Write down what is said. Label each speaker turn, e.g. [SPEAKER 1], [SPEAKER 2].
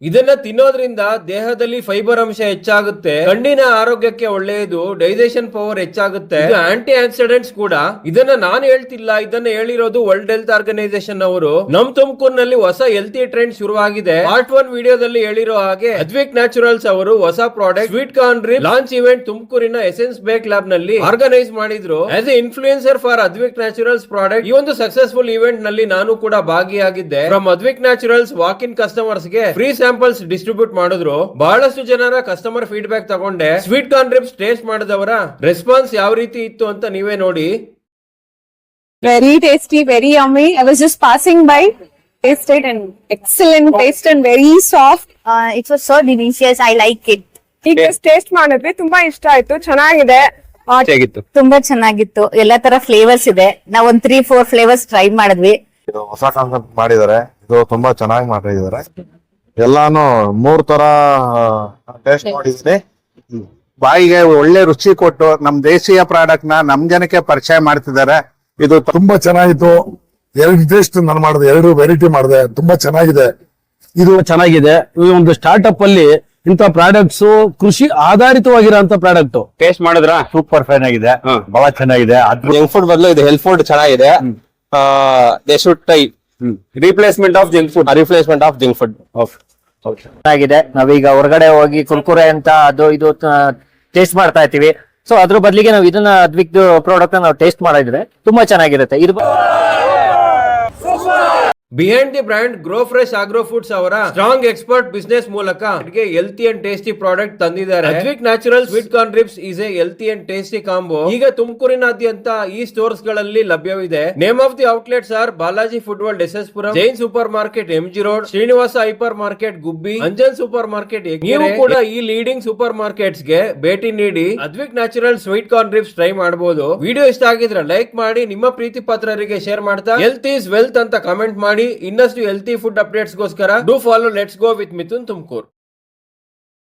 [SPEAKER 1] ಇದನ್ನ ತಿನ್ನೋದ್ರಿಂದ ದೇಹದಲ್ಲಿ ಫೈಬರ್ ಅಂಶ ಹೆಚ್ಚಾಗುತ್ತೆ, ಕಣ್ಣಿನ ಆರೋಗ್ಯಕ್ಕೆ ಒಳ್ಳೆಯದು, ಡೈಜೆಷನ್ ಪವರ್ ಹೆಚ್ಚಾಗುತ್ತೆ, ಆಂಟಿ ಆಕ್ಸಿಡೆಂಟ್ಸ್ ಕೂಡ. ಇದನ್ನ ನಾನು ಹೇಳ್ತಿಲ್ಲ, ಇದನ್ನ ಹೇಳಿರೋದು ವರ್ಲ್ಡ್ ಹೆಲ್ತ್ ಆರ್ಗನೈಸೇಷನ್ ಅವರು. ನಮ್ ತುಮಕೂರಿನಲ್ಲಿ ಹೊಸ ಹೆಲ್ತಿ ಟ್ರೆಂಡ್ ಶುರುವಾಗಿದೆ. ಪಾರ್ಟ್ 1 ವಿಡಿಯೋದಲ್ಲಿ ಹೇಳಿರೋ ಹಾಗೆ ಅದ್ವಿಕ್ ನ್ಯಾಚುರಲ್ಸ್ ಅವರು ಹೊಸ product sweet corn ribs launch event ತುಮಕೂರಿನ ಎಸೆನ್ಸ್ ಬೇಕ್ ಲ್ಯಾಬ್ ನಲ್ಲಿ ಆರ್ಗನೈಸ್ ಮಾಡಿದ್ರು. As a influencer for Advik Naturals product, ಈ ಒಂದು ಸಕ್ಸಸ್ಫುಲ್ ಇವೆಂಟ್ ನಲ್ಲಿ ನಾನು ಕೂಡ ಭಾಗಿಯಾಗಿದ್ದೆ. From Advik Naturals walk in customers ಗೆ ಫ್ರೀ ಸ್ಯಾಂಪಲ್ಸ್ ಡಿಸ್ಟ್ರಿಬ್ಯೂಟ್ ಮಾಡಿದ್ರು. ಬಹಳಷ್ಟು ಜನರ ಕಸ್ಟಮರ್ ಫೀಡ್ಬ್ಯಾಕ್ ತಗೊಂಡೆ. ಸ್ವೀಟ್ ಕಾರ್ನ್ ರಿಬ್ಸ್ ಟೇಸ್ಟ್ ಮಾಡಿದವರ ರೆಸ್ಪಾನ್ಸ್ ಯಾವ ರೀತಿ ಇತ್ತು ಅಂತ ನೀವೇ ನೋಡಿ.
[SPEAKER 2] Very tasty, very yummy. I was just passing by, tasted and excellent taste and very soft.
[SPEAKER 3] It was so delicious. I like it.
[SPEAKER 2] ಈಗ ಟೇಸ್ಟ್ ಮಾಡಿದ್ವಿ, ತುಂಬಾ ಇಷ್ಟ ಆಯ್ತು, ಚೆನ್ನಾಗಿದೆ.
[SPEAKER 3] ತುಂಬಾ ಚೆನ್ನಾಗಿತ್ತು. ಎಲ್ಲಾ ತರ ಫ್ಲೇವರ್ಸ್ ಇದೆ. ನಾವ್ ಒಂದ್ 3-4 ಫ್ಲೇವರ್ಸ್ ಟ್ರೈ ಮಾಡಿದ್ವಿ.
[SPEAKER 4] ಇದು ಹೊಸ ಕಾನ್ಸೆಪ್ಟ್ ಮಾಡಿದ್ದಾರೆ. ಇದು ತುಂಬಾ ಚೆನ್ನಾಗಿ ಮಾಡಿದ್ದಾರೆ. ಎಲ್ಲಾನು 3 ತರ ಟೇಸ್ಟ್ ಮಾಡಿದ್ದೀನಿ.
[SPEAKER 5] ಬಾಯಿಗೆ ಒಳ್ಳೆ ರುಚಿ ಕೊಟ್ಟು ನಮ್ ದೇಶೀಯ ಪ್ರಾಡಕ್ಟ್ ನಮ್ ಜನಕ್ಕೆ ಪರಿಚಯ ಮಾಡ್ತಿದ್ದಾರೆ.
[SPEAKER 4] ಇದು ತುಂಬಾ ಚೆನ್ನಾಗಿತ್ತು. 2 ಟೇಸ್ಟ್ ನಾನು ಮಾಡಿದೆ, 2 ವೆರೈಟಿ ಮಾಡಿದೆ. ತುಂಬಾ ಚೆನ್ನಾಗಿದೆ.
[SPEAKER 6] ಇದು ಚೆನ್ನಾಗಿದೆ. ಈ ಒಂದು ಸ್ಟಾರ್ಟ್ಅಪ್ ಅಲ್ಲಿ ಇಂತ ಪ್ರಾಡಕ್ಟ್ಸ್ ಕೃಷಿ ಆಧಾರಿತವಾಗಿರೋಂತ ಪ್ರಾಡಕ್ಟ್
[SPEAKER 5] ಟೇಸ್ಟ್ ಮಾಡಿದ್ರ
[SPEAKER 6] ಸೂಪರ್ ಫೈನ್ ಆಗಿದೆ, ಬಹಳ ಚೆನ್ನಾಗಿದೆ.
[SPEAKER 5] ಜಂಕ್ ಫುಡ್ ಬದಲು ಇದು ಹೆಲ್ತ್ ಫುಡ್ ಚೆನ್ನಾಗಿದೆ. They should try replacement of junk food.
[SPEAKER 7] ಚೆನ್ನಾಗಿದೆ. ನಾವೀಗ ಹೊರಗಡೆ ಹೋಗಿ ಕುರ್ಕುರೆ ಅಂತ ಅದು ಇದು ಟೇಸ್ಟ್ ಮಾಡ್ತಾ ಇರ್ತೀವಿ. ಸೊ ಅದ್ರ ಬದಲಿಗೆ ನಾವು ಇದನ್ನ ಅದ್ವಿಕ್ ಪ್ರಾಡಕ್ಟ್ ನಾವು ಟೇಸ್ಟ್ ಮಾಡಿದ್ರೆ ತುಂಬಾ ಚೆನ್ನಾಗಿರುತ್ತೆ. ಇದು
[SPEAKER 1] behind the brand Grow Fresh Agro Foods ಅವರ ಸ್ಟ್ರಾಂಗ್ ಎಕ್ಸ್ಪರ್ಟ್ ಬಿಸ್ನೆಸ್ ಮೂಲಕ ಹೆಲ್ತಿ ಅಂಡ್ ಟೇಸ್ಟಿ ಪ್ರಾಡಕ್ಟ್ ತಂದಿದ್ದಾರೆ. Advik Natural sweet corn ribs is a healthy and tasty combo. ಈಗ ತುಮಕೂರಿನಾದ್ಯಂತ ಈ ಸ್ಟೋರ್ಸ್ ಗಳಲ್ಲಿ ಲಭ್ಯವಿದೆ. Name of the outlets are Balaji Food World SSPuram, Jain super market MG road, Srinivasa hyper market Gubbi, Anjan super market. ನೀವು ಕೂಡ ಈ ಲೀಡಿಂಗ್ ಸೂಪರ್ ಮಾರ್ಕೆಟ್ಸ್ ಗೆ ಭೇಟಿ ನೀಡಿ ಅದ್ವಿಕ್ Natural sweet corn ribs try ಮಾಡಬಹುದು. ವಿಡಿಯೋ ಇಷ್ಟ ಆಗಿದ್ರೆ ಲೈಕ್ ಮಾಡಿ, ನಿಮ್ಮ ಪ್ರೀತಿ ಪಾತ್ರರಿಗೆ ಶೇರ್ ಮಾಡ್ತಾ ಹೆಲ್ತ್ ಈಸ್ ವೆಲ್ತ್ ಅಂತ ಕಾಮೆಂಟ್ ಮಾಡಿ. ಇನ್ನಷ್ಟು ಹೆಲ್ತಿ ಫುಡ್ ಅಪ್ಡೇಟ್ಸ್ ಗೋಸ್ಕರ do follow let's go with Mithun Tumkur.